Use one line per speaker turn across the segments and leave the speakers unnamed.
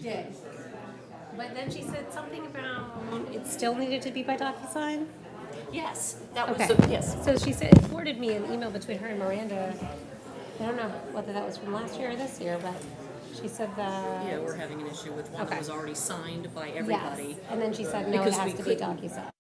she did.
But then she said something about it still needed to be by DocuSign.
Yes, that was
Okay.
yes.
So she said it forwarded me an email between her and Miranda. I don't know whether that was from last year or this year, but she said that.
Yeah, we're having an issue with one that
Okay.
was already signed by everybody.
Yes. And then she said no, it
Because
has
we
to be
couldn't-
DocuSign.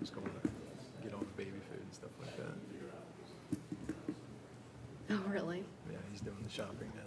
was going to get on the baby food and stuff like that.
Oh, really?
Yeah, he's doing the shopping now.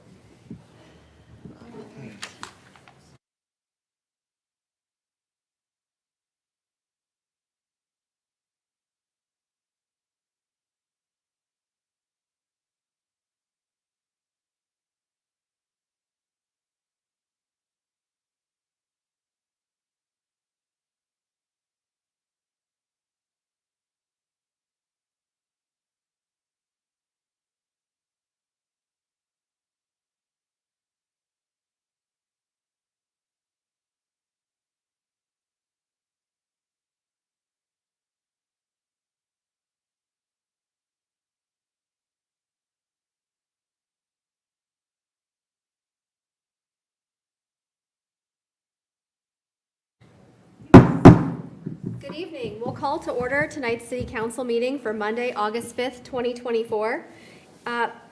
Good evening. We'll call to order tonight's City Council meeting for Monday, August 5th, 2024.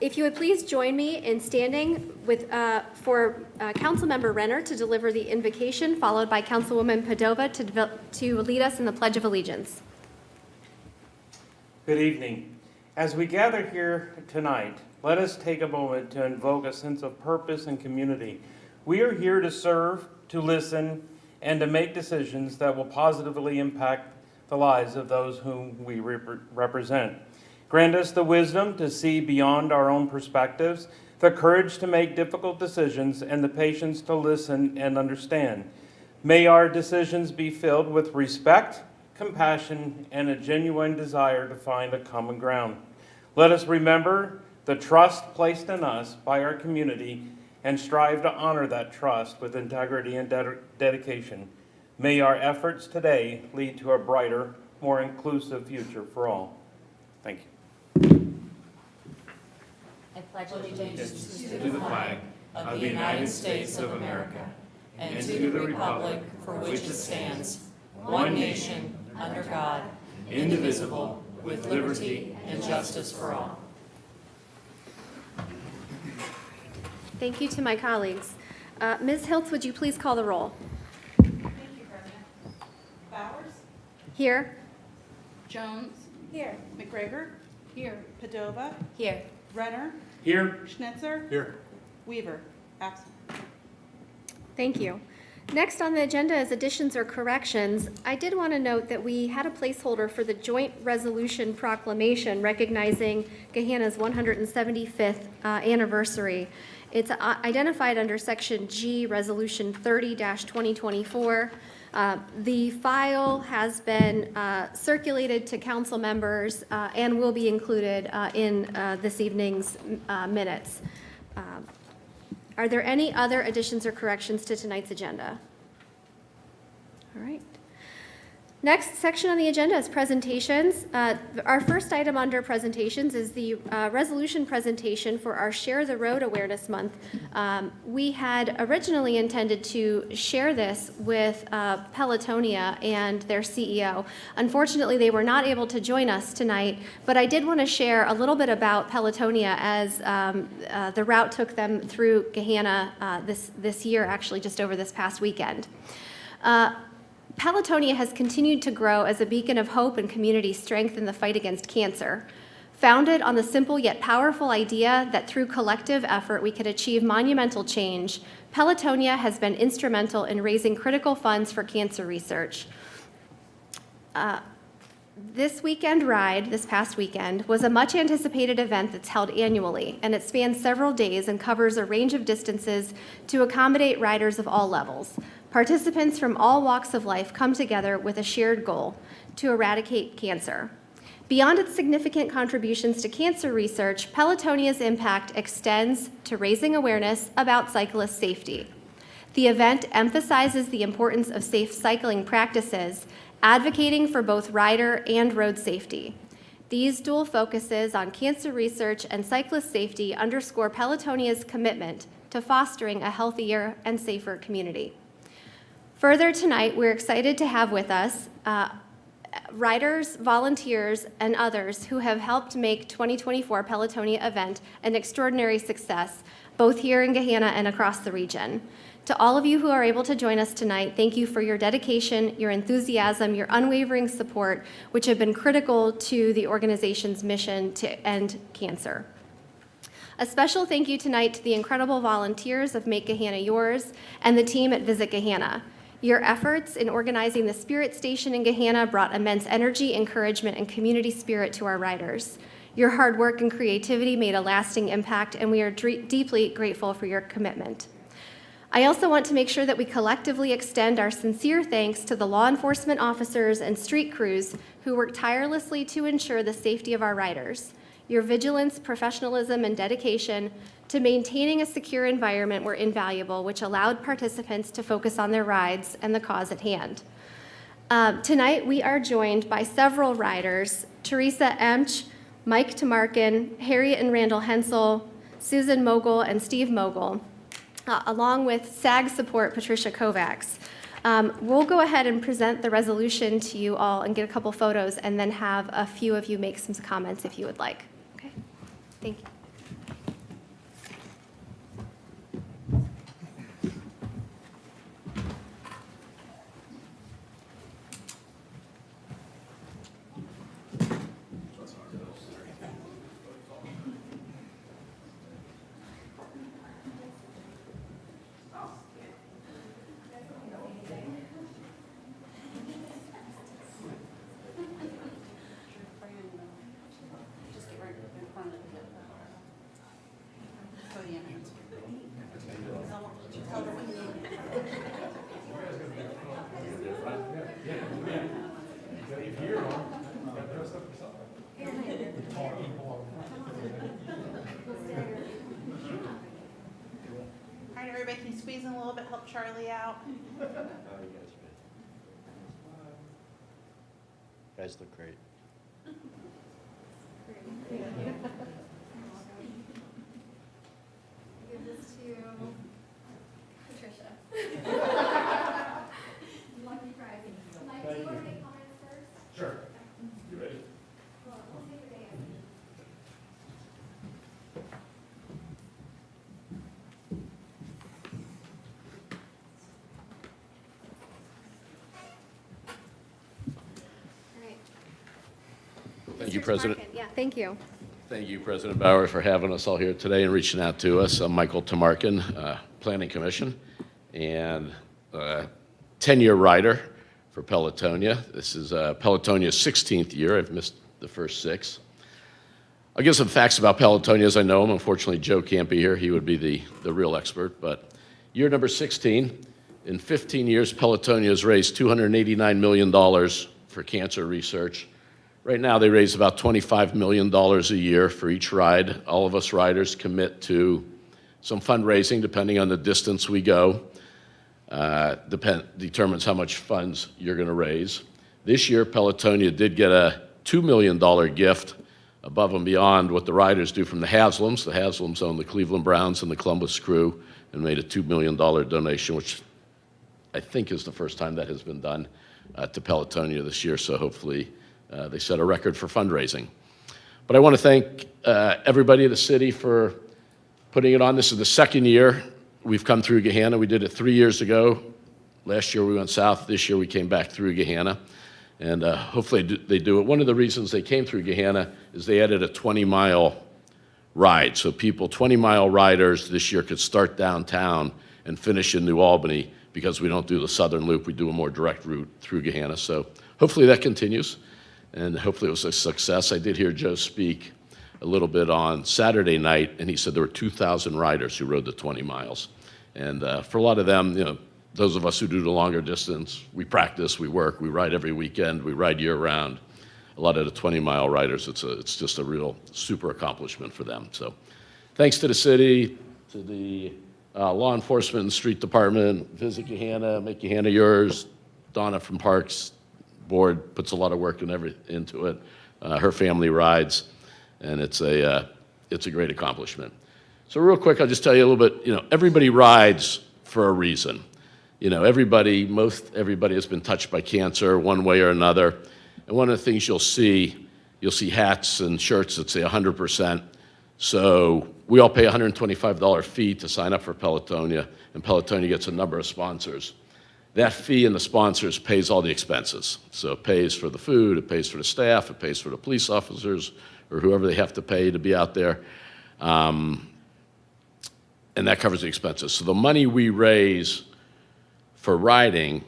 If you would please join me in standing for Councilmember Renner to deliver the invocation, followed by Councilwoman Padova to lead us in the Pledge of Allegiance.
Good evening. As we gather here tonight, let us take a moment to invoke a sense of purpose and community. We are here to serve, to listen, and to make decisions that will positively impact the lives of those whom we represent. Grant us the wisdom to see beyond our own perspectives, the courage to make difficult decisions, and the patience to listen and understand. May our decisions be filled with respect, compassion, and a genuine desire to find a common ground. Let us remember the trust placed in us by our community and strive to honor that trust with integrity and dedication. May our efforts today lead to a brighter, more inclusive future for all. Thank you.
I pledge allegiance
to the flag of the United States of America and to the republic for which it stands, one nation, under God, indivisible, with liberty and justice for all.
Thank you to my colleagues. Ms. Hiltz, would you please call the roll?
Thank you, President. Bowers?
Here.
Jones? Here. McGregor? Here. Padova?
Here.
Renner?
Here.
Schnitzer?
Here.
Weaver? Absent.
Thank you. Next on the agenda is additions or corrections. I did want to note that we had a placeholder for the joint resolution proclamation recognizing Gahanna's 175th anniversary. It's identified under Section G, Resolution 30-2024. The file has been circulated to council members and will be included in this evening's minutes. Are there any other additions or corrections to tonight's agenda? All right. Next section on the agenda is presentations. Our first item under presentations is the resolution presentation for our Share the Road Awareness Month. We had originally intended to share this with Pelotonia and their CEO. Unfortunately, they were not able to join us tonight, but I did want to share a little bit about Pelotonia as the route took them through Gahanna this year, actually just over this past weekend. Pelotonia has continued to grow as a beacon of hope and community strength in the fight against cancer. Founded on the simple yet powerful idea that through collective effort we could achieve monumental change, Pelotonia has been instrumental in raising critical funds for cancer research. This weekend ride, this past weekend, was a much anticipated event that's held annually, and it spans several days and covers a range of distances to accommodate riders of all levels. Participants from all walks of life come together with a shared goal: to eradicate cancer. Beyond its significant contributions to cancer research, Pelotonia's impact extends to raising awareness about cyclist safety. The event emphasizes the importance of safe cycling practices, advocating for both rider and road safety. These dual focuses on cancer research and cyclist safety underscore Pelotonia's commitment to fostering a healthier and safer community. Further tonight, we're excited to have with us riders, volunteers, and others who have helped make 2024 Pelotonia event an extraordinary success, both here in Gahanna and across the region. To all of you who are able to join us tonight, thank you for your dedication, your enthusiasm, your unwavering support, which have been critical to the organization's mission to end cancer. A special thank you tonight to the incredible volunteers of Make Gahanna Yours and the team at Visit Gahanna. Your efforts in organizing the Spirit Station in Gahanna brought immense energy, encouragement, and community spirit to our riders. Your hard work and creativity made a lasting impact, and we are deeply grateful for your commitment. I also want to make sure that we collectively extend our sincere thanks to the law enforcement officers and street crews who work tirelessly to ensure the safety of our riders. Your vigilance, professionalism, and dedication to maintaining a secure environment were invaluable, which allowed participants to focus on their rides and the cause at hand. Tonight, we are joined by several riders: Teresa Emch, Mike Tamarkin, Harriet and Randall Hensel, Susan Mogul, and Steve Mogul, along with SAG support Patricia Kovacs. We'll go ahead and present the resolution to you all and get a couple photos, and then have a few of you make some comments if you would like. Okay, thank you.
All right, everybody, can you squeeze in a little bit, help Charlie out?
Guys look great.
Give this to Patricia. Lucky prize. Mike, do you want to make comments first?
Sure. You ready?
Well, we'll see the day.
Thank you, President.
Yeah, thank you.
Thank you, President Bauer, for having us all here today and reaching out to us. I'm Michael Tamarkin, Planning Commission, and 10-year rider for Pelotonia. This is Pelotonia's 16th year. I've missed the first 6. I'll give some facts about Pelotonia as I know them. Unfortunately, Joe can't be here. He would be the real expert. But year number 16, in 15 years, Pelotonia has raised $289 million for cancer research. Right now, they raise about $25 million a year for each ride. All of us riders commit to some fundraising, depending on the distance we go. Determines how much funds you're going to raise. This year, Pelotonia did get a $2 million gift above and beyond what the riders do from the Haslams. The Haslams own the Cleveland Browns and the Columbus Crew, and made a $2 million donation, which I think is the first time that has been done to Pelotonia this year, so hopefully they set a record for fundraising. But I want to thank everybody in the city for putting it on. This is the second year we've come through Gahanna. We did it 3 years ago. Last year we went south. This year we came back through Gahanna. And hopefully they do it. One of the reasons they came through Gahanna is they added a 20-mile ride. So people, 20-mile riders this year could start downtown and finish in New Albany, because we don't do the southern loop. We do a more direct route through Gahanna. So hopefully that continues, and hopefully it was a success. I did hear Joe speak a little bit on Saturday night, and he said there were 2,000 riders who rode the 20 miles. And for a lot of them, you know, those of us who do the longer distance, we practice, we work, we ride every weekend, we ride year-round. A lot of the 20-mile riders, it's just a real super accomplishment for them. So thanks to the city, to the law enforcement and street department, Visit Gahanna, Make Gahanna Yours. Donna from Parks Board puts a lot of work into it. Her family rides, and it's a great accomplishment. So real quick, I'll just tell you a little bit, you know, everybody rides for a reason. You know, most everybody has been touched by cancer one way or another. And one of the things you'll see hats and shirts that say 100%. So we all pay a $125 fee to sign up for Pelotonia, and Pelotonia gets a number of sponsors. That fee and the sponsors pays all the expenses. So it pays for the food, it pays for the staff, it pays for the police officers, or whoever they have to pay to be out there. And that covers the expenses. So the money we raise for riding,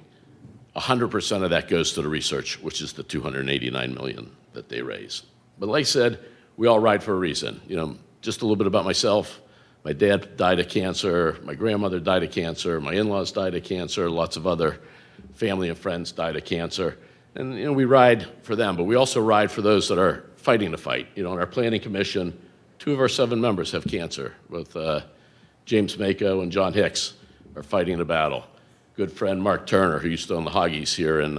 100% of that goes to the research, which is the $289 million that they raise. But like I said, we all ride for a reason. You know, just a little bit about myself. My dad died of cancer. My grandmother died of cancer. My in-laws died of cancer. Lots of other family and friends died of cancer. And, you know, we ride for them, but we also ride for those that are fighting the fight. You know, in our planning commission, 2 of our 7 members have cancer, with James Mako and John Hicks are fighting the battle. Good friend Mark Turner, who used to own the Hoggies here in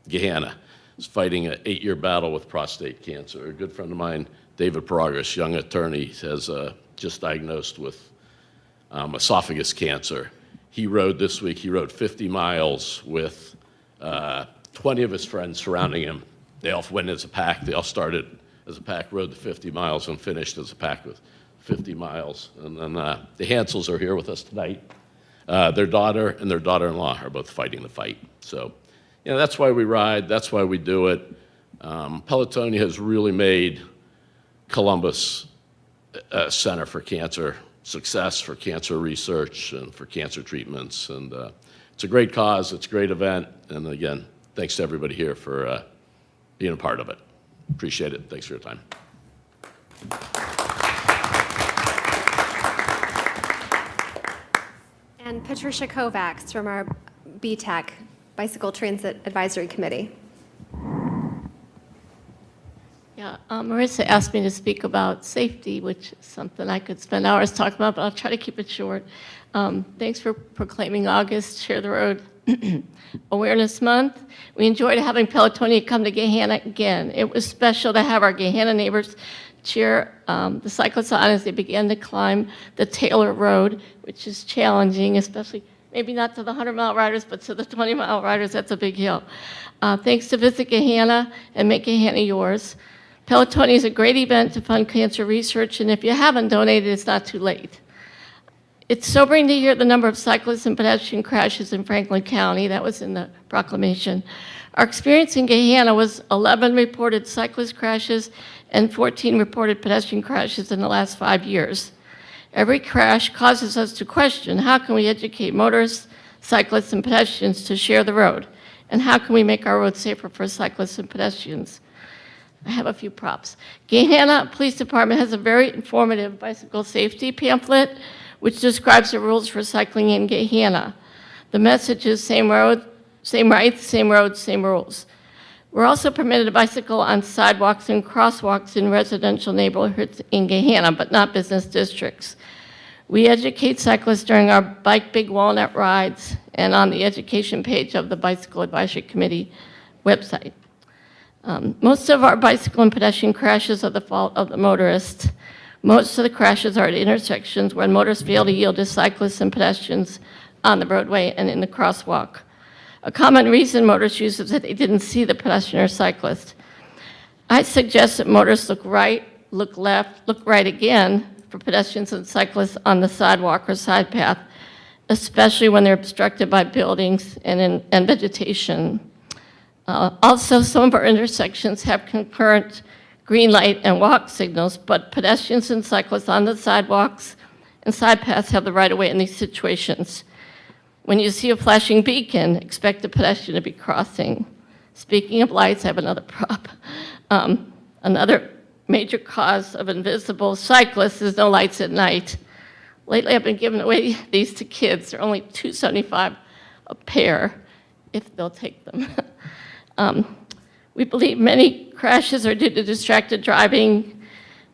Gahanna, is fighting an 8-year battle with prostate cancer. A good friend of mine, David Progress, young attorney, has just diagnosed with esophagus cancer. He rode this week, he rode 50 miles with 20 of his friends surrounding him. They all went as a pack. They all started as a pack, rode the 50 miles, and finished as a pack with 50 miles. And then the Hansels are here with us tonight. Their daughter and their daughter-in-law are both fighting the fight. So, you know, that's why we ride. That's why we do it. Pelotonia has really made Columbus a center for cancer success, for cancer research, and for cancer treatments. And it's a great cause. It's a great event. And again, thanks to everybody here for being a part of it. Appreciate it. Thanks for your time.
And Patricia Kovacs from our BTAC, Bicycle Transit Advisory Committee.
Yeah, Marissa asked me to speak about safety, which is something I could spend hours talking about, but I'll try to keep it short. Thanks for proclaiming August Share the Road Awareness Month. We enjoyed having Pelotonia come to Gahanna again. It was special to have our Gahanna neighbors cheer the cyclists on as they began to climb the Taylor Road, which is challenging, especially maybe not to the 100-mile riders, but to the 20-mile riders. That's a big hill. Thanks to Visit Gahanna and Make Gahanna Yours. Pelotonia is a great event to fund cancer research, and if you haven't donated, it's not too late. It's sobering to hear the number of cyclists and pedestrian crashes in Franklin County. That was in the proclamation. Our experience in Gahanna was 11 reported cyclist crashes and 14 reported pedestrian crashes in the last 5 years. Every crash causes us to question, how can we educate motorists, cyclists, and pedestrians to share the road? And how can we make our roads safer for cyclists and pedestrians? I have a few props. Gahanna Police Department has a very informative bicycle safety pamphlet which describes the rules for cycling in Gahanna. The message is same road, same rights, same roads, same rules. We're also permitted to bicycle on sidewalks and crosswalks in residential neighborhoods in Gahanna, but not business districts. We educate cyclists during our Bike Big Walnut rides and on the education page of the Bicycle Advisory Committee website. Most of our bicycle and pedestrian crashes are the fault of the motorist. Most of the crashes are at intersections where motorists fail to yield to cyclists and pedestrians on the roadway and in the crosswalk. A common reason motorists use is that they didn't see the pedestrian or cyclist. I suggest that motorists look right, look left, look right again for pedestrians and cyclists on the sidewalk or side path, especially when they're obstructed by buildings and vegetation. Also, some of our intersections have concurrent green light and walk signals, but pedestrians and cyclists on the sidewalks and side paths have the right of way in these situations. When you see a flashing beacon, expect the pedestrian to be crossing. Speaking of lights, I have another prop. Another major cause of invisible cyclists is no lights at night. Lately, I've been giving away these to kids. They're only $2.75 a pair, if they'll take them. We believe many crashes are due to distracted driving,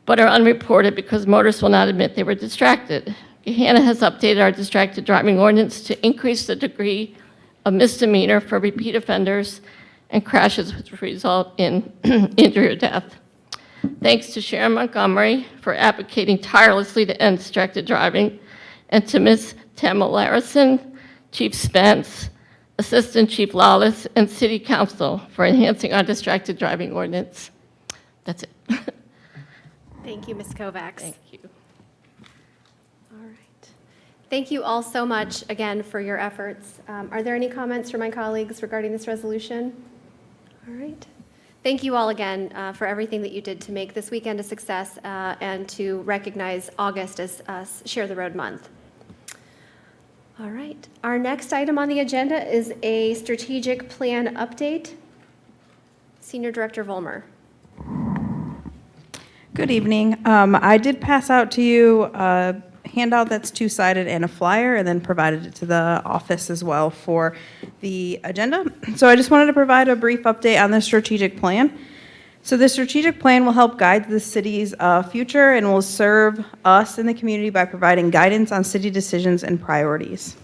but are unreported because motorists will not admit they were distracted. Gahanna has updated our distracted driving ordinance to increase the degree of misdemeanor for repeat offenders and crashes which result in injury or death. Thanks to Sharon Montgomery for advocating tirelessly to end distracted driving, and to Ms. Tamara Larison, Chief Spence, Assistant Chief Lawless, and City Council for enhancing our distracted driving ordinance. That's it.
Thank you, Ms. Kovacs.
Thank you.
All right. Thank you all so much again for your efforts. Are there any comments from my colleagues regarding this resolution? All right. Thank you all again for everything that you did to make this weekend a success and to recognize August as Share the Road Month. All right. Our next item on the agenda is a strategic plan update. Senior Director Vollmer.
Good evening. I did pass out to you a handout that's two-sided and a flyer, and then provided it to the office as well for the agenda. So I just wanted to provide a brief update on the strategic plan. So the strategic plan will help guide the city's future and will serve us in the community by providing guidance on city decisions and priorities.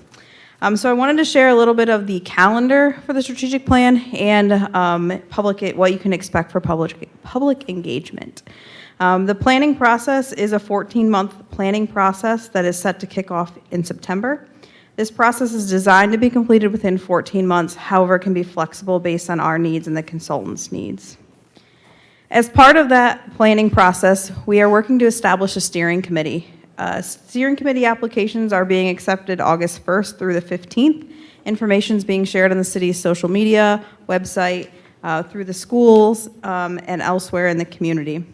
So I wanted to share a little bit of the calendar for the strategic plan and what you can expect for public engagement. The planning process is a 14-month planning process that is set to kick off in September. This process is designed to be completed within 14 months, however, it can be flexible based on our needs and the consultant's needs. As part of that planning process, we are working to establish a steering committee. Steering committee applications are being accepted August 1st through the 15th. Information is being shared on the city's social media, website, through the schools, and elsewhere in the community.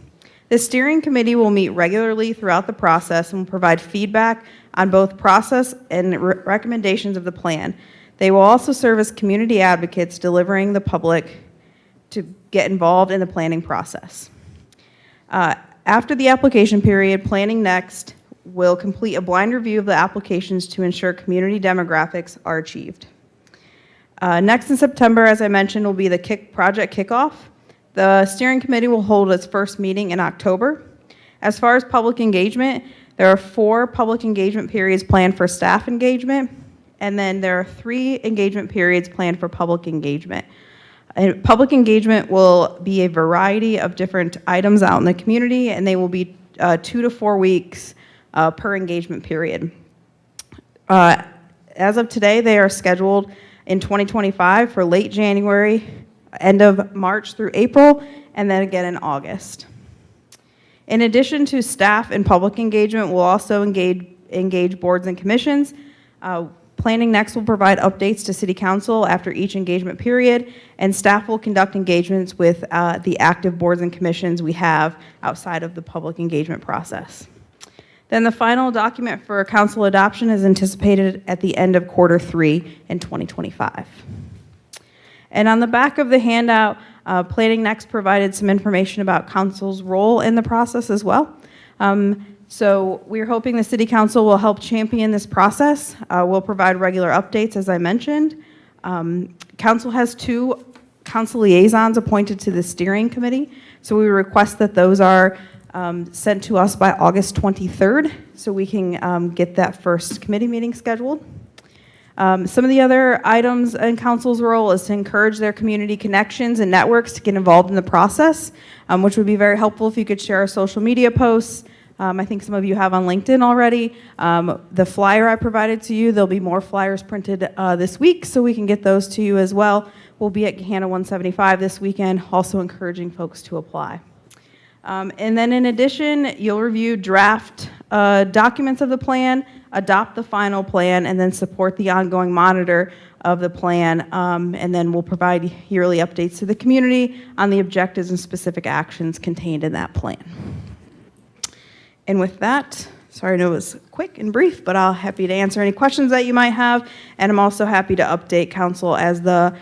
The steering committee will meet regularly throughout the process and will provide feedback on both process and recommendations of the plan. They will also serve as community advocates, delivering the public to get involved in the planning process. After the application period, Planning Next will complete a blind review of the applications to ensure community demographics are achieved. Next in September, as I mentioned, will be the project kickoff. The steering committee will hold its first meeting in October. As far as public engagement, there are 4 public engagement periods planned for staff engagement, and then there are 3 engagement periods planned for public engagement. Public engagement will be a variety of different items out in the community, and they will be 2 to 4 weeks per engagement period. As of today, they are scheduled in 2025 for late January, end of March through April, and then again in August. In addition to staff and public engagement, we'll also engage boards and commissions. Planning Next will provide updates to City Council after each engagement period, and staff will conduct engagements with the active boards and commissions we have outside of the public engagement process. Then the final document for council adoption is anticipated at the end of Q3 in 2025. And on the back of the handout, Planning Next provided some information about council's role in the process as well. So we're hoping the City Council will help champion this process. We'll provide regular updates, as I mentioned. Council has 2 council liaisons appointed to the steering committee, so we request that those are sent to us by August 23rd, so we can get that first committee meeting scheduled. Some of the other items in council's role is to encourage their community connections and networks to get involved in the process, which would be very helpful if you could share our social media posts. I think some of you have on LinkedIn already. The flyer I provided to you, there'll be more flyers printed this week, so we can get those to you as well. We'll be at Gahanna 175 this weekend, also encouraging folks to apply. And then in addition, you'll review draft documents of the plan, adopt the final plan, and then support the ongoing monitor of the plan. And then we'll provide yearly updates to the community on the objectives and specific actions contained in that plan. And with that, sorry, I know it was quick and brief, but I'm happy to answer any questions that you might have. And I'm also happy to update council as the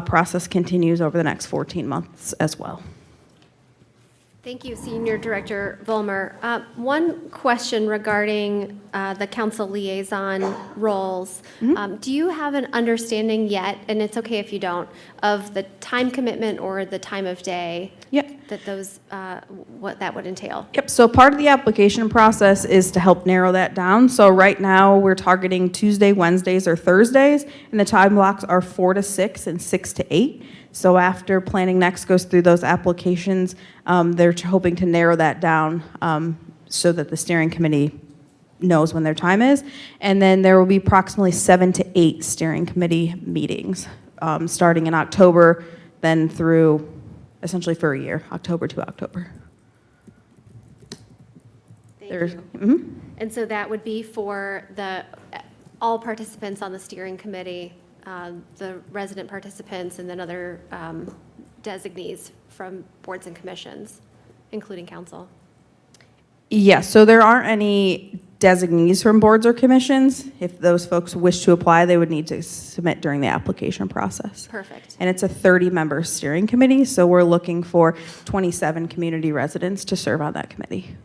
process continues over the next 14 months as well.
Thank you, Senior Director Vollmer. One question regarding the council liaison roles. Do you have an understanding yet, and it's okay if you don't, of the time commitment or the time of day that those, what that would entail?
Yep, so part of the application process is to help narrow that down. So right now, we're targeting Tuesday, Wednesdays, or Thursdays, and the time blocks are 4 to 6 and 6 to 8. So after Planning Next goes through those applications, they're hoping to narrow that down so that the steering committee knows when their time is. And then there will be approximately 7 to 8 steering committee meetings starting in October, then through essentially for a year, October to October. There's,
you.
mhm.
And so that would be for all participants on the steering committee, the resident participants, and then other designees from boards and commissions, including council.
Yes, so there aren't any designees from boards or commissions. If those folks wish to apply, they would need to submit during the application process.
Perfect.
And it's a 30-member steering committee, so we're looking for 27 community residents to serve on that committee.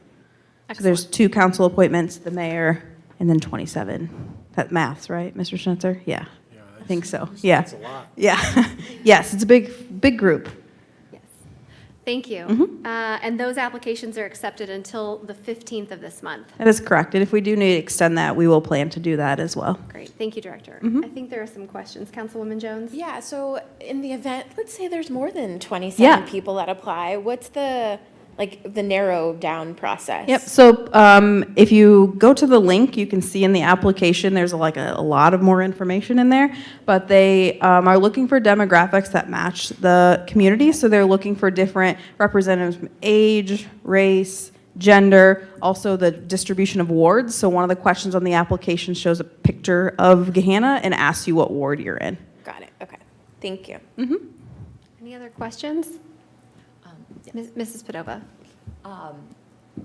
So there's 2 council appointments, the mayor, and then 27. That maths, right, Mr. Schnitzer? Yeah, I think so. Yeah.
That's a lot.
Yeah. Yes, it's a big group.
Yes. Thank you. And those applications are accepted until the 15th of this month.
That is correct. And if we do need to extend that, we will plan to do that as well.
Great. Thank you, Director. I think there are some questions. Councilwoman Jones?
Yeah, so in the event, let's say there's more than 27
Yeah.
people that apply, what's the narrow down process?
Yep, so if you go to the link, you can see in the application, there's a lot of more information in there, but they are looking for demographics that match the community, so they're looking for different representatives from age, race, gender, also the distribution of wards. So one of the questions on the application shows a picture of Gahanna and asks you what ward you're in.
Got it, okay. Thank you.
Any other questions? Mrs. Padova?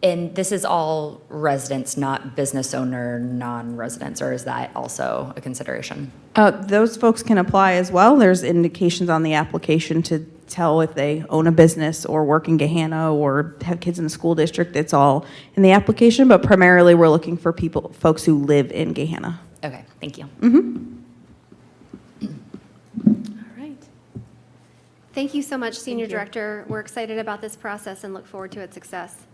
And this is all residents, not business owner, non-residents, or is that also a consideration?
Those folks can apply as well. There's indications on the application to tell if they own a business or work in Gahanna or have kids in the school district. It's all in the application, but primarily we're looking for folks who live in Gahanna.
Okay, thank you.
All right. Thank you so much, Senior Director. We're excited about this process and look forward to its success.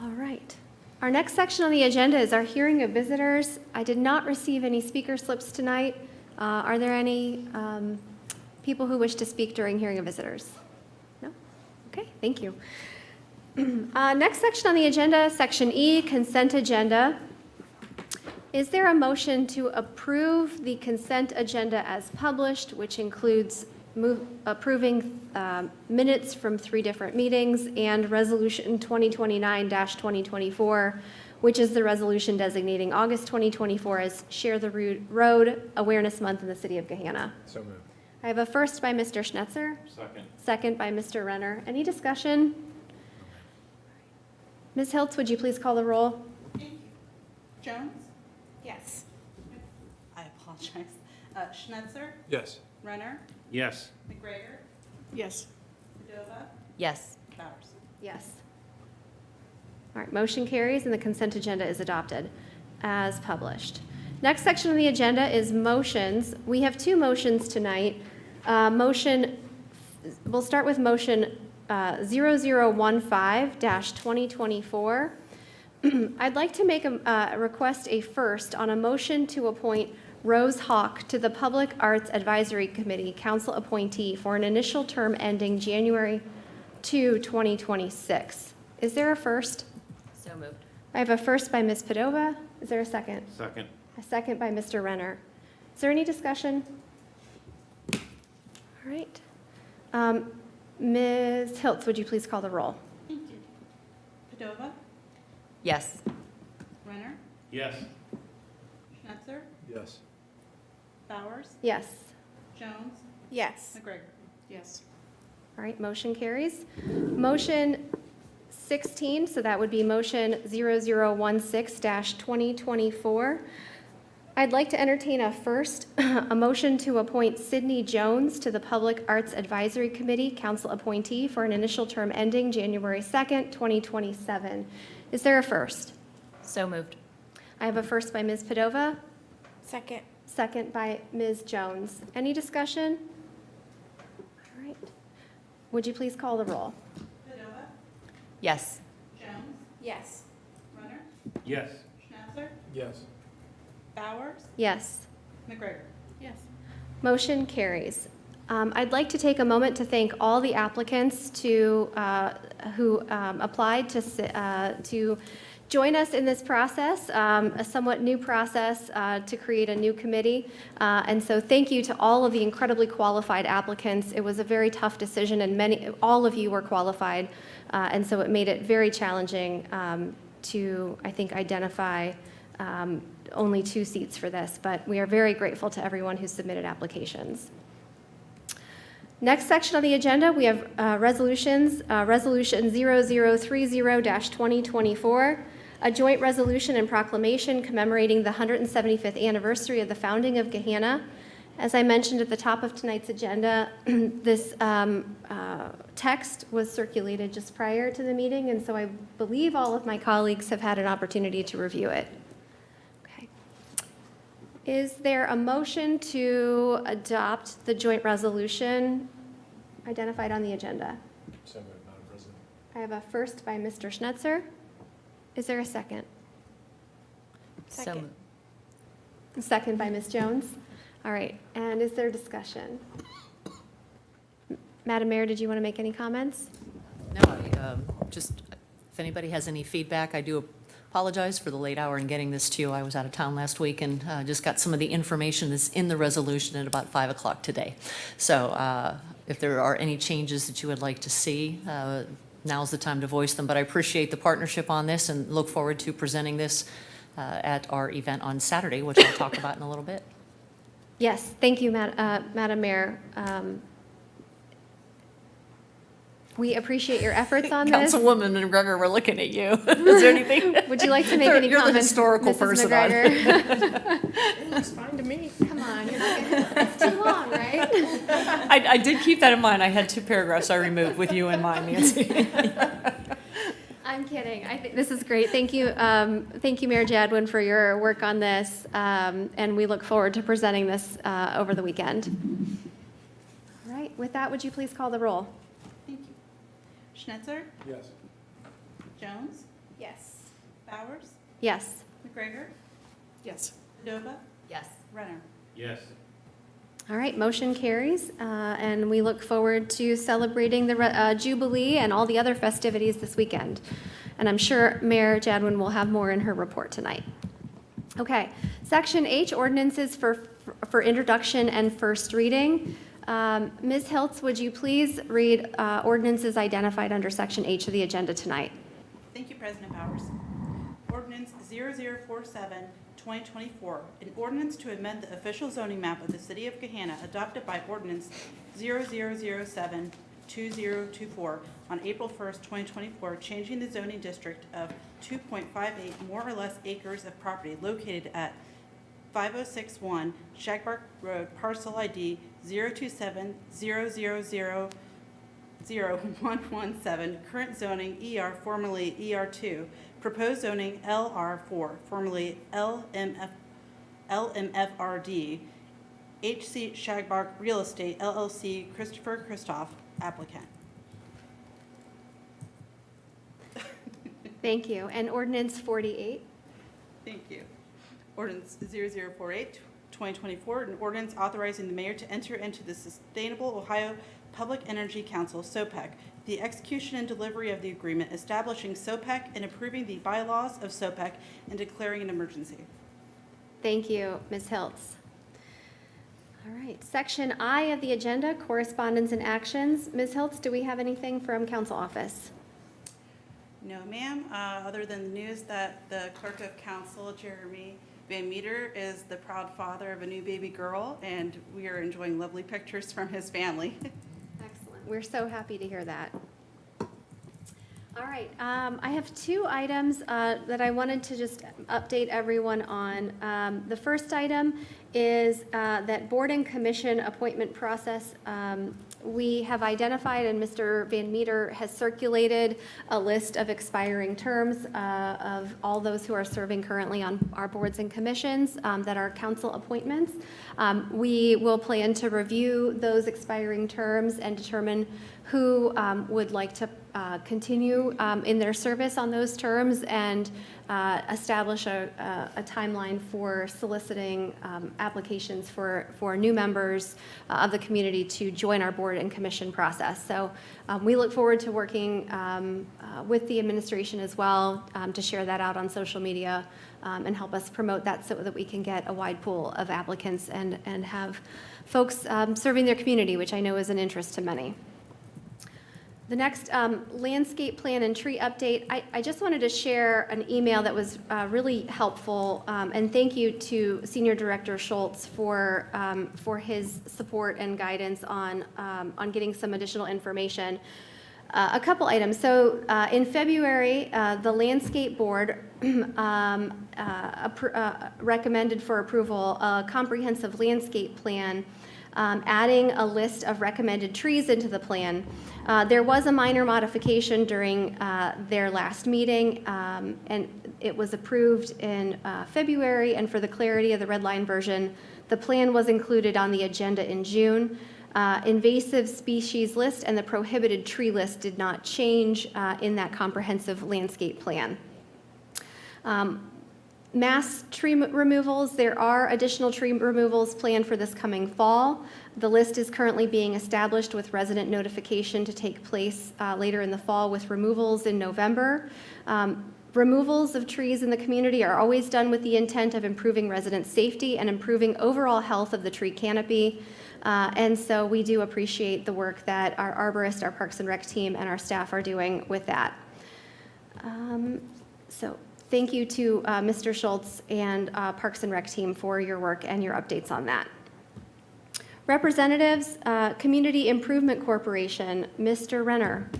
All right. Our next section on the agenda is our hearing of visitors. I did not receive any speaker slips tonight. Are there any people who wish to speak during hearing of visitors? No? Okay, thank you. Next section on the agenda, Section E, Consent Agenda. Is there a motion to approve the consent agenda as published, which includes approving minutes from 3 different meetings and Resolution 2029-2024, which is the resolution designating August 2024 as Share the Road Awareness Month in the city of Gahanna?
So moved.
I have a first by Mr. Schnetzer.
Second.
Second by Mr. Renner. Any discussion? Ms. Hiltz, would you please call the roll?
Jones?
Yes.
I apologize. Schnetzer?
Yes.
Renner?
Yes.
McGregor?
Yes.
Padova?
Yes.
Bowers?
Yes. All right, motion carries and the consent agenda is adopted as published. Next section of the agenda is motions. We have 2 motions tonight. We'll start with motion 0015-2024. I'd like to make a request first on a motion to appoint Rose Hawk to the Public Arts Advisory Committee, council appointee for an initial term ending January 2, 2026. Is there a first?
So moved.
I have a first by Ms. Padova. Is there a second?
Second.
A second by Mr. Renner. Is there any discussion? All right. Ms. Hiltz, would you please call the roll?
Thank you. Padova?
Yes.
Renner?
Yes.
Schnetzer?
Yes.
Bowers?
Yes.
Jones?
Yes.
McGregor?
Yes.
All right, motion carries. Motion 16, so that would be motion 0016-2024. I'd like to entertain a motion to appoint Sydney Jones to the Public Arts Advisory Committee, council appointee for an initial term ending January 2nd, 2027. Is there a first?
So moved.
I have a first by Ms. Padova,
Second.
second by Ms. Jones. Any discussion? All right. Would you please call the roll?
Padova?
Yes.
Jones?
Yes.
Renner?
Yes.
Schnetzer?
Yes.
Bowers?
Yes.
McGregor? Yes.
Motion carries. I'd like to take a moment to thank all the applicants who applied to join us in this process, a somewhat new process to create a new committee. And so thank you to all of the incredibly qualified applicants. It was a very tough decision, and all of you were qualified. And so it made it very challenging to, I think, identify only 2 seats for this. But we are very grateful to everyone who submitted applications. Next section on the agenda, we have resolutions. Resolution 0030-2024, a joint resolution and proclamation commemorating the 175th anniversary of the founding of Gahanna. As I mentioned at the top of tonight's agenda, this text was circulated just prior to the meeting, and so I believe all of my colleagues have had an opportunity to review it. Okay. Is there a motion to adopt the joint resolution identified on the agenda?
So moved, Madam President.
I have a first by Mr. Schnetzer. Is there a second?
So,
A second by Ms. Jones. All right, and is there discussion? Madam Mayor, did you want to make any comments?
No, just, if anybody has any feedback, I do apologize for the late hour in getting this to you. I was out of town last week and just got some of the information that's in the resolution at about 5 o'clock today. So if there are any changes that you would like to see, now's the time to voice them. But I appreciate the partnership on this and look forward to presenting this at our event on Saturday, which I'll talk about in a little bit.
Yes, thank you, Madam Mayor. We appreciate your efforts on this.
Councilwoman McGregor, we're looking at you. Is there anything?
Would you like to make any
You're the
comments,
historical
Mrs.
person on
McGregor?
It looks fine to me.
Come on, you're not gonna, it's too long, right?
I did keep that in mind. I had 2 paragraphs I removed with you in mind, Nancy.
I'm kidding. I think this is great. Thank you, Mayor Jadwin, for your work on this, and we look forward to presenting this over the weekend. All right, with that, would you please call the roll?
Thank you. Schnetzer?
Yes.
Jones?
Yes.
Bowers?
Yes.
McGregor?
Yes.
Padova?
yes.
Renner?
Yes.
All right, motion carries, and we look forward to celebrating the Jubilee and all the other festivities this weekend. And I'm sure Mayor Jadwin will have more in her report tonight. Okay, Section H, ordinances for introduction and first reading. Ms. Hiltz, would you please read ordinances identified under Section H of the agenda tonight?
Thank you, President Bowers. Ordinance 0047-2024, an ordinance to amend the official zoning map of the City of Gahanna adopted by Ordinance 0007-2024 on April 1st, 2024, changing the zoning district of 2.58 more or less acres of property located at 5061 Shagbark Road, parcel ID 027000117, current zoning ER, formerly ER2, proposed zoning LR4, formerly LMFRD, HC Shagbark Real Estate LLC, Christopher Christoph, applicant.
Thank you. And ordinance 48?
Thank you. Ordinance 0048-2024, an ordinance authorizing the mayor to enter into the Sustainable Ohio Public Energy Council, SOPEC, the execution and delivery of the agreement establishing SOPEC and approving the bylaws of SOPEC and declaring an emergency.
Thank you, Ms. Hiltz. All right, Section I of the agenda, correspondence and actions. Ms. Hiltz, do we have anything from council office?
No, ma'am, other than the news that the clerk of council, Jeremy Van Meter, is the proud father of a new baby girl, and we are enjoying lovely pictures from his family.
Excellent. We're so happy to hear that. All right, I have 2 items that I wanted to just update everyone on. The first item is that board and commission appointment process. We have identified, and Mr. Van Meter has circulated a list of expiring terms of all those who are serving currently on our boards and commissions that are council appointments. We will plan to review those expiring terms and determine who would like to continue in their service on those terms, and establish a timeline for soliciting applications for new members of the community to join our board and commission process. So we look forward to working with the administration as well to share that out on social media and help us promote that so that we can get a wide pool of applicants and have folks serving their community, which I know is an interest to many. The next landscape plan and tree update, I just wanted to share an email that was really helpful, and thank you to Senior Director Schultz for his support and guidance on getting some additional information. A couple items. So in February, the Landscape Board recommended for approval a comprehensive landscape plan, adding a list of recommended trees into the plan. There was a minor modification during their last meeting, and it was approved in February, and for the clarity of the red line version, the plan was included on the agenda in June. Invasive species list and the prohibited tree list did not change in that comprehensive landscape plan. Mass tree removals, there are additional tree removals planned for this coming fall. The list is currently being established with resident notification to take place later in the fall, with removals in November. Removals of trees in the community are always done with the intent of improving resident safety and improving overall health of the tree canopy. And so we do appreciate the work that our arborist, our Parks and Rec team, and our staff are doing with that. So thank you to Mr. Schultz and Parks and Rec team for your work and your updates on that. Representatives, Community Improvement Corporation, Mr. Renner.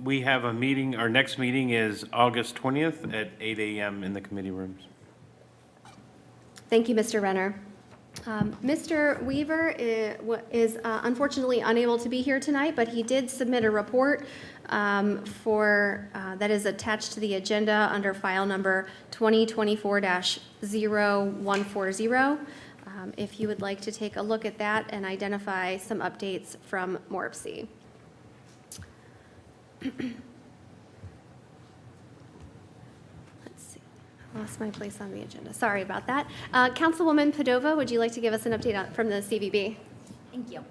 We have a meeting, our next meeting is August 20th at 8 a.m. in the committee rooms.
Thank you, Mr. Renner. Mr. Weaver is unfortunately unable to be here tonight, but he did submit a report that is attached to the agenda under file number 2024-0140. If you would like to take a look at that and identify some updates from MORPC. Let's see, I lost my place on the agenda. Sorry about that. Councilwoman Padova, would you like to give us an update from the CVB?
Thank you.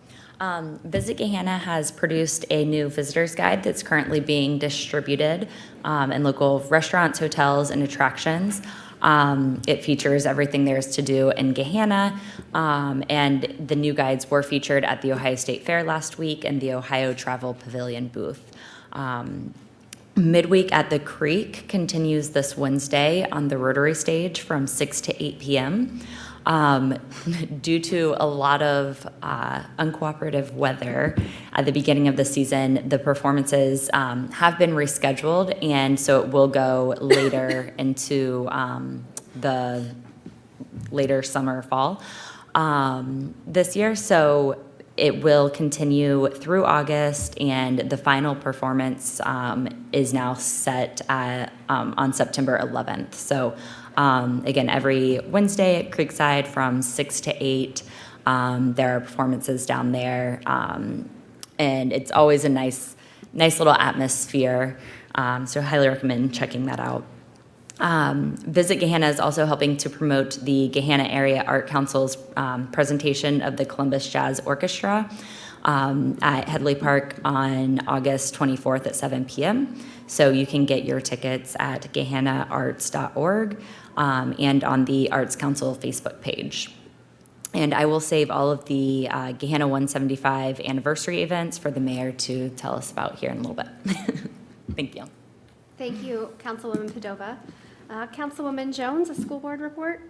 Visit Gahanna has produced a new visitor's guide that's currently being distributed in local restaurants, hotels, and attractions. It features everything there is to do in Gahanna, and the new guides were featured at the Ohio State Fair last week and the Ohio Travel Pavilion booth. Midweek at the Creek continues this Wednesday on the Rotary stage from 6 to 8 p.m. Due to a lot of uncooperative weather at the beginning of the season, the performances have been rescheduled, and so it will go later into the later summer, fall this year. So it will continue through August, and the final performance is now set on September 11th. So again, every Wednesday at Creekside from 6 to 8, there are performances down there, and it's always a nice little atmosphere. So I highly recommend checking that out. Visit Gahanna is also helping to promote the Gahanna Area Art Council's presentation of the Columbus Jazz Orchestra at Headley Park on August 24th at 7 p.m. So you can get your tickets at gahannaarts.org and on the Arts Council Facebook page. And I will save all of the Gahanna 175 anniversary events for the mayor to tell us about here in a little bit. Thank you.
Thank you, Councilwoman Padova. Councilwoman Jones, a school board report?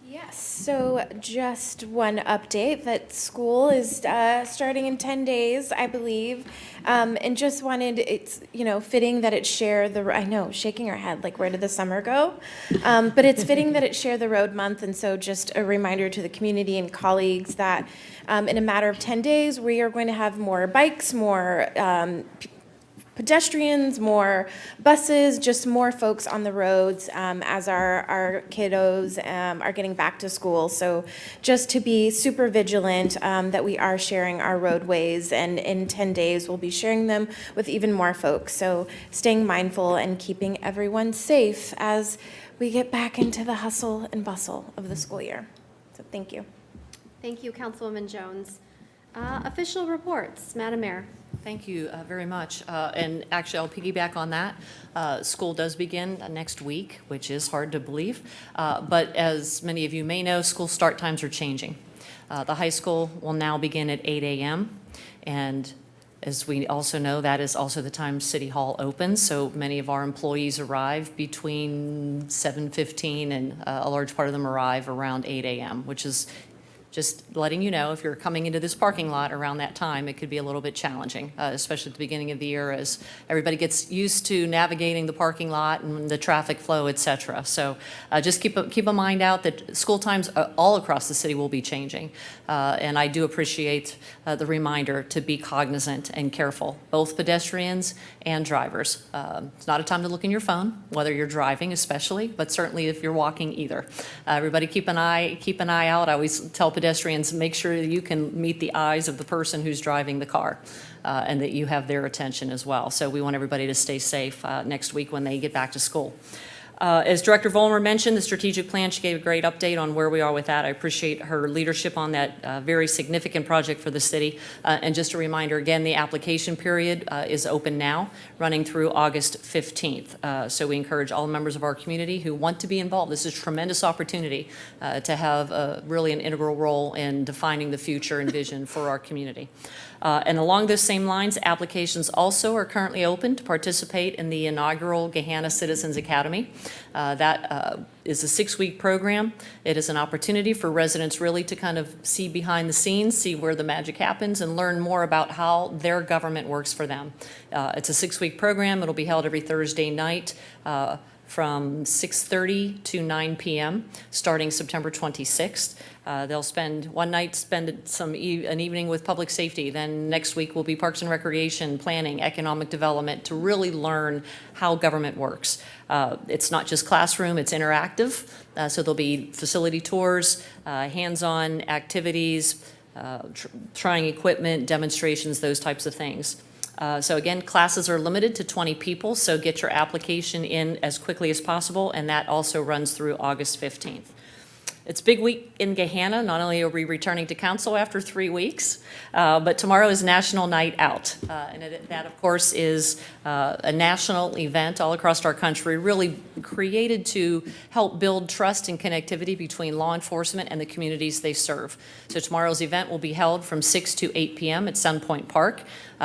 Yes, so just one update that school is starting in 10 days, I believe. And just wanted, it's, fitting that it share I know, shaking our head, like where did the summer go? But it's fitting that it share the road month. And so just a reminder to the community and colleagues that in a matter of 10 days, we are going to have more bikes, more pedestrians, more buses, just more folks on the roads as our kiddos are getting back to school. So just to be super vigilant that we are sharing our roadways, and in 10 days we'll be sharing them with even more folks. So staying mindful and keeping everyone safe as we get back into the hustle and bustle of the school year. So thank you.
Thank you, Councilwoman Jones. Official reports, Madam Mayor.
Thank you very much. And actually, I'll piggyback on that. School does begin next week, which is hard to believe. But as many of you may know, school start times are changing. The high school will now begin at 8 a.m. And as we also know, that is also the time City Hall opens. So many of our employees arrive between 7:15 and a large part of them arrive around 8 a.m., which is just letting you know, if you're coming into this parking lot around that time, it could be a little bit challenging, especially at the beginning of the year as everybody gets used to navigating the parking lot and the traffic flow, et cetera. So just keep a mind out that school times all across the city will be changing. And I do appreciate the reminder to be cognizant and careful, both pedestrians and drivers. It's not a time to look in your phone, whether you're driving especially, but certainly if you're walking either. Everybody keep an eye out. I always tell pedestrians, make sure that you can meet the eyes of the person who's driving the car and that you have their attention as well. So we want everybody to stay safe next week when they get back to school. As Director Vollmer mentioned, the strategic plan, she gave a great update on where we are with that. I appreciate her leadership on that very significant project for the city. And just a reminder, again, the application period is open now, running through August 15th. So we encourage all members of our community who want to be involved. This is a tremendous opportunity to have really an integral role in defining the future and vision for our community. And along those same lines, applications also are currently open to participate in the inaugural Gahanna Citizens Academy. That is a 6-week program. It is an opportunity for residents really to kind of see behind the scenes, see where the magic happens, and learn more about how their government works for them. It's a 6-week program. It'll be held every Thursday night from 6:30 to 9 p.m. starting September 26th. They'll spend one night, an evening with public safety. Then next week will be Parks and Recreation, planning, economic development to really learn how government works. It's not just classroom, it's interactive. So there'll be facility tours, hands-on activities, trying equipment, demonstrations, those types of things. So again, classes are limited to 20 people, so get your application in as quickly as possible, and that also runs through August 15th. It's a big week in Gahanna. Not only are we returning to council after 3 weeks, but tomorrow is National Night Out. And that, of course, is a national event all across our country, really created to help build trust and connectivity between law enforcement and the communities they serve. So tomorrow's event will be held from 6 to 8 p.m. at Sunpoint Park.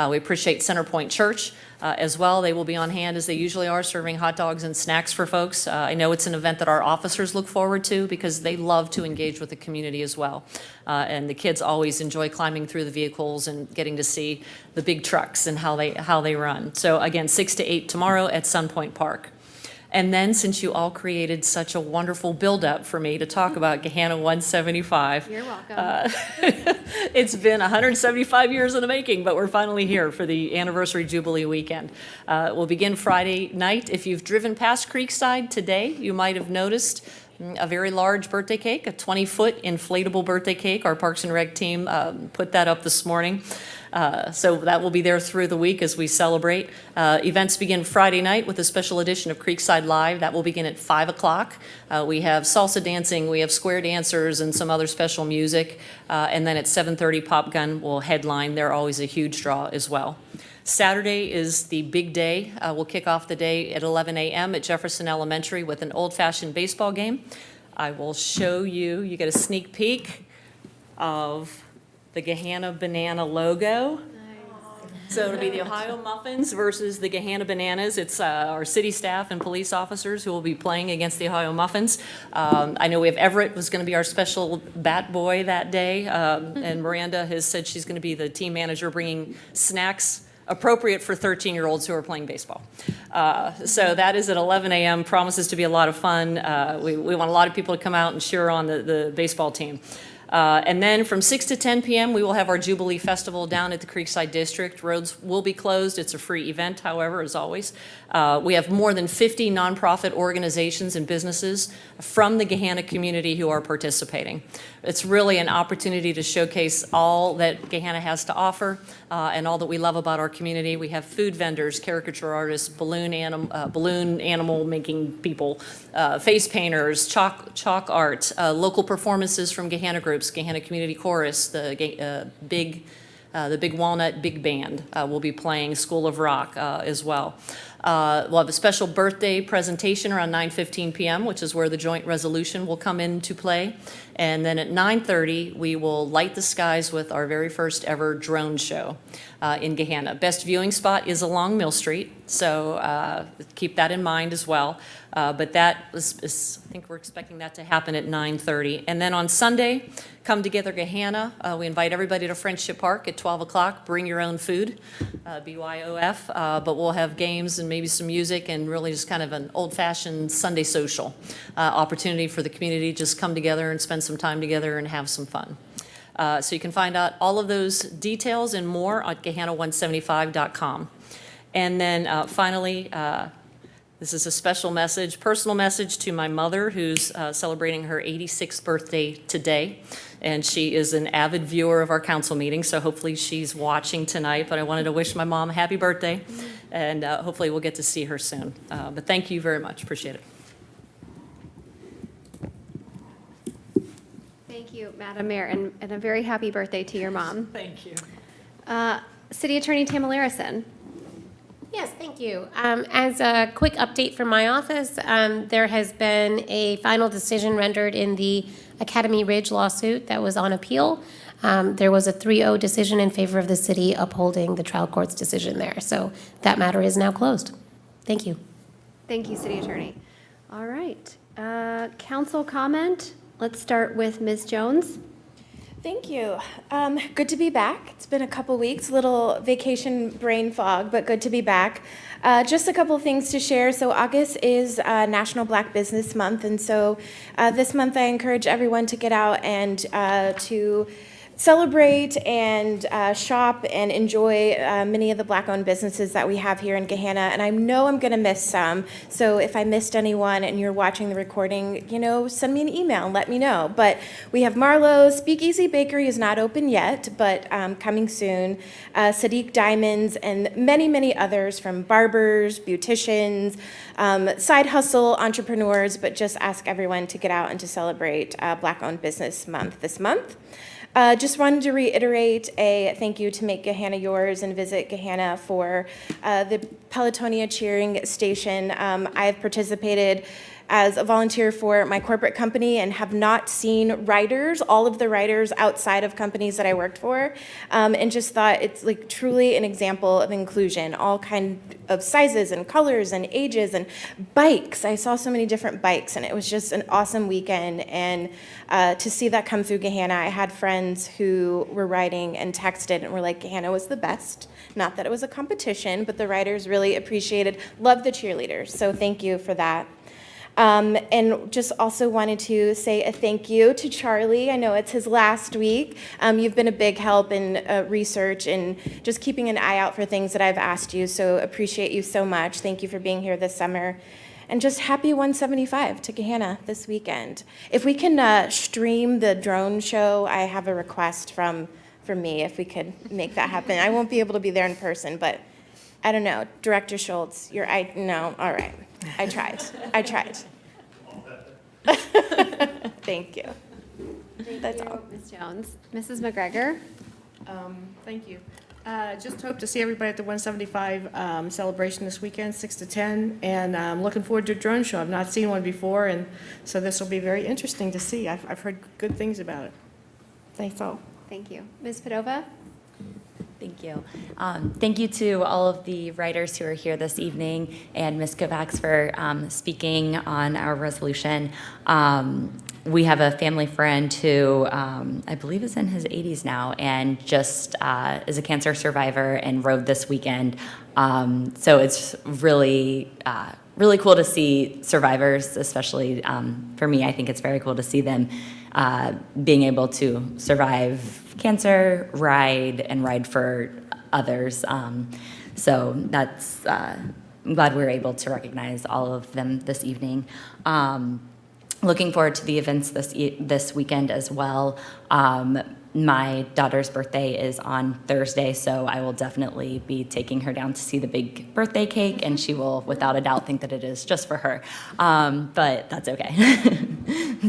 We appreciate Centerpoint Church as well. They will be on hand as they usually are, serving hot dogs and snacks for folks. I know it's an event that our officers look forward to because they love to engage with the community as well. And the kids always enjoy climbing through the vehicles and getting to see the big trucks and how they run. So again, 6 to 8 tomorrow at Sunpoint Park. And then, since you all created such a wonderful build-up for me to talk about Gahanna 175.
You're welcome.
It's been 175 years in the making, but we're finally here for the anniversary Jubilee weekend. We'll begin Friday night. If you've driven past Creekside today, you might have noticed a very large birthday cake, a 20-foot inflatable birthday cake. Our Parks and Rec team put that up this morning. So that will be there through the week as we celebrate. Events begin Friday night with a special edition of Creekside Live. That will begin at 5 o'clock. We have salsa dancing, we have square dancers, and some other special music. And then at 7:30, Pop Gun will headline. They're always a huge draw as well. Saturday is the big day. We'll kick off the day at 11 a.m. at Jefferson Elementary with an old-fashioned baseball game. I will show you. You get a sneak peek of the Gahanna Banana logo. So it'll be the Ohio Muffins versus the Gahanna Bananas. It's our city staff and police officers who will be playing against the Ohio Muffins. I know we have Everett was going to be our special bat boy that day, and Miranda has said she's going to be the team manager bringing snacks appropriate for 13-year-olds who are playing baseball. So that is at 11 a.m., promises to be a lot of fun. We want a lot of people to come out and cheer on the baseball team. And then from 6 to 10 p.m., we will have our Jubilee Festival down at the Creekside District. Roads will be closed. It's a free event, however, as always. We have more than 50 nonprofit organizations and businesses from the Gahanna community who are participating. It's really an opportunity to showcase all that Gahanna has to offer and all that we love about our community. We have food vendors, caricature artists, balloon animal making people, face painters, chalk art, local performances from Gahanna groups, Gahanna Community Chorus, the Big Walnut Big Band will be playing School of Rock as well. We'll have a special birthday presentation around 9:15 p.m., which is where the joint resolution will come into play. And then at 9:30, we will light the skies with our very first ever drone show in Gahanna. Best viewing spot is along Mill Street, so keep that in mind as well. But that is, I think we're expecting that to happen at 9:30. And then on Sunday, come together Gahanna. We invite everybody to Friendship Park at 12 o'clock. Bring your own food, BYOF. But we'll have games and maybe some music and really just kind of an old-fashioned Sunday social opportunity for the community. Just come together and spend some time together and have some fun. So you can find out all of those details and more at Gahanna175.com. And then finally, this is a special message, personal message to my mother, who's celebrating her 86th birthday today. And she is an avid viewer of our council meetings, so hopefully she's watching tonight. But I wanted to wish my mom a happy birthday, and hopefully we'll get to see her soon. But thank you very much. Appreciate it.
Thank you, Madam Mayor, and a very happy birthday to your mom.
Thank you.
City Attorney Tamala Larison.
Yes, thank you. As a quick update from my office, there has been a final decision rendered in the Academy Ridge lawsuit that was on appeal. There was a 3-0 decision in favor of the city upholding the trial court's decision there. So that matter is now closed. Thank you.
Thank you, City Attorney. All right. Council comment. Let's start with Ms. Jones.
Thank you. Good to be back. It's been a couple weeks, little vacation brain fog, but good to be back. Just a couple of things to share. So August is National Black Business Month, and so this month I encourage everyone to get out and to celebrate and shop and enjoy many of the Black-owned businesses that we have here in Gahanna. And I know I'm going to miss some, so if I missed anyone and you're watching the recording, you know, send me an email and let me know. But we have Marlowe's. Speakeasy Bakery is not open yet, but coming soon. Sadiq Diamonds and many, many others, from barbers, beauticians, side hustle entrepreneurs, but just ask everyone to get out and to celebrate Black-owned Business Month this month. Just wanted to reiterate a thank you to Make Gahanna Yours and visit Gahanna for the Pelotonia cheering station. I've participated as a volunteer for my corporate company and have not seen riders, all of the riders outside of companies that I worked for, and just thought it's like truly an example of inclusion, all kind of sizes and colors and ages and bikes. I saw so many different bikes, and it was just an awesome weekend. And to see that come through Gahanna, I had friends who were riding and texted and were like, Gahanna was the best. Not that it was a competition, but the riders really appreciated, loved the cheerleaders. So thank you for that. And just also wanted to say a thank you to Charlie. I know it's his last week. You've been a big help in research and just keeping an eye out for things that I've asked you, so appreciate you so much. Thank you for being here this summer. And just happy 175 to Gahanna this weekend. If we can stream the drone show, I have a request from me, if we could make that happen. I won't be able to be there in person, but I don't know. Director Schultz, no, all right. I tried. Thank you. That's all.
Ms. Jones. Mrs. McGregor.
Thank you. Just hope to see everybody at the 175 celebration this weekend, 6 to 10, and I'm looking forward to a drone show. I've not seen one before, and so this will be very interesting to see. I've heard good things about it. Thanks all.
Thank you. Ms. Padova.
Thank you. Thank you to all of the writers who are here this evening, and Ms. Kovacs for speaking on our resolution. We have a family friend who I believe is in his 80s now and just is a cancer survivor and rode this weekend. So it's really, really cool to see survivors, especially for me. I think it's very cool to see them being able to survive cancer, ride for others. So that's, I'm glad we were able to recognize all of them this evening. Looking forward to the events this weekend as well. My daughter's birthday is on Thursday, so I will definitely be taking her down to see the big birthday cake, and she will, without a doubt, think that it is just for her. But that's okay.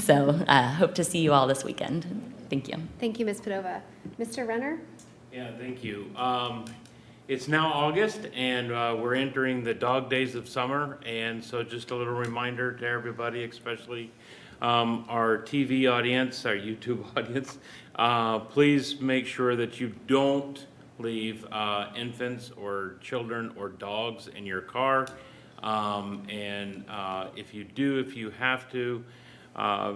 So hope to see you all this weekend. Thank you.
Thank you, Ms. Padova. Mr. Renner?
Yeah, thank you. It's now August, and we're entering the dog days of summer, and so just a little reminder to everybody, especially our TV audience, our YouTube audience, please make sure that you don't leave infants or children or dogs in your car. And if you do, if you have to,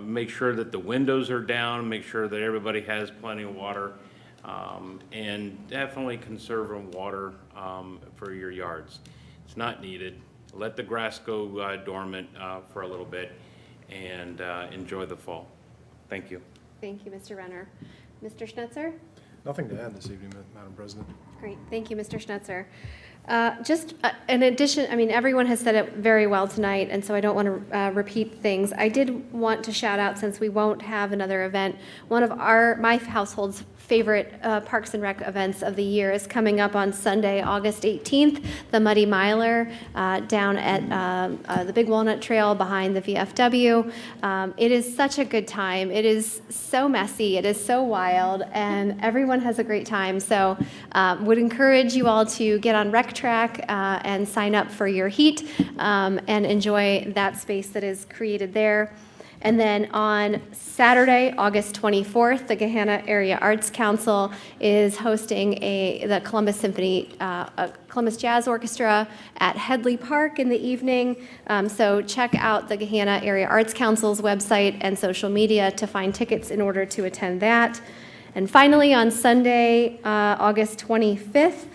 make sure that the windows are down, make sure that everybody has plenty of water. And definitely conserve water for your yards. It's not needed. Let the grass go dormant for a little bit and enjoy the fall. Thank you.
Thank you, Mr. Renner. Mr. Schnetzer?
Nothing to add this evening, Madam President.
Great, thank you, Mr. Schnetzer. Just in addition, I mean, everyone has said it very well tonight, and so I don't want to repeat things. I did want to shout out, since we won't have another event, one of my household's favorite Parks and Rec events of the year is coming up on Sunday, August 18th, the Muddy Miler down at the Big Walnut Trail behind the VFW. It is such a good time. It is so messy. It is so wild, and everyone has a great time. So would encourage you all to get on Rec Track and sign up for your heat and enjoy that space that is created there. And then on Saturday, August 24th, the Gahanna Area Arts Council is hosting the Columbus Columbus Jazz Orchestra at Headley Park in the evening. So check out the Gahanna Area Arts Council's website and social media to find tickets in order to attend that. And finally, on Sunday, August 25th,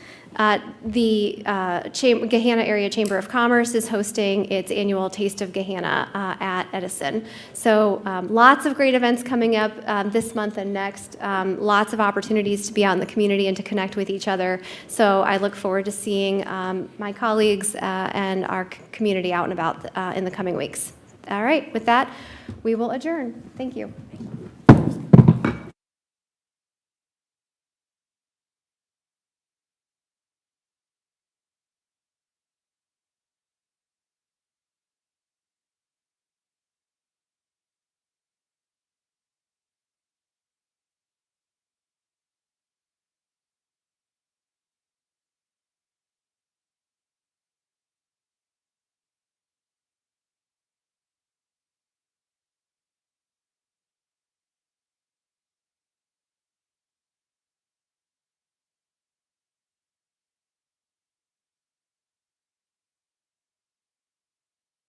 the Gahanna Area Chamber of Commerce is hosting its annual Taste of Gahanna at Edison. So lots of great events coming up this month and next. Lots of opportunities to be out in the community and to connect with each other. So I look forward to seeing my colleagues and our community out and about in the coming weeks. All right, with that, we will adjourn. Thank you.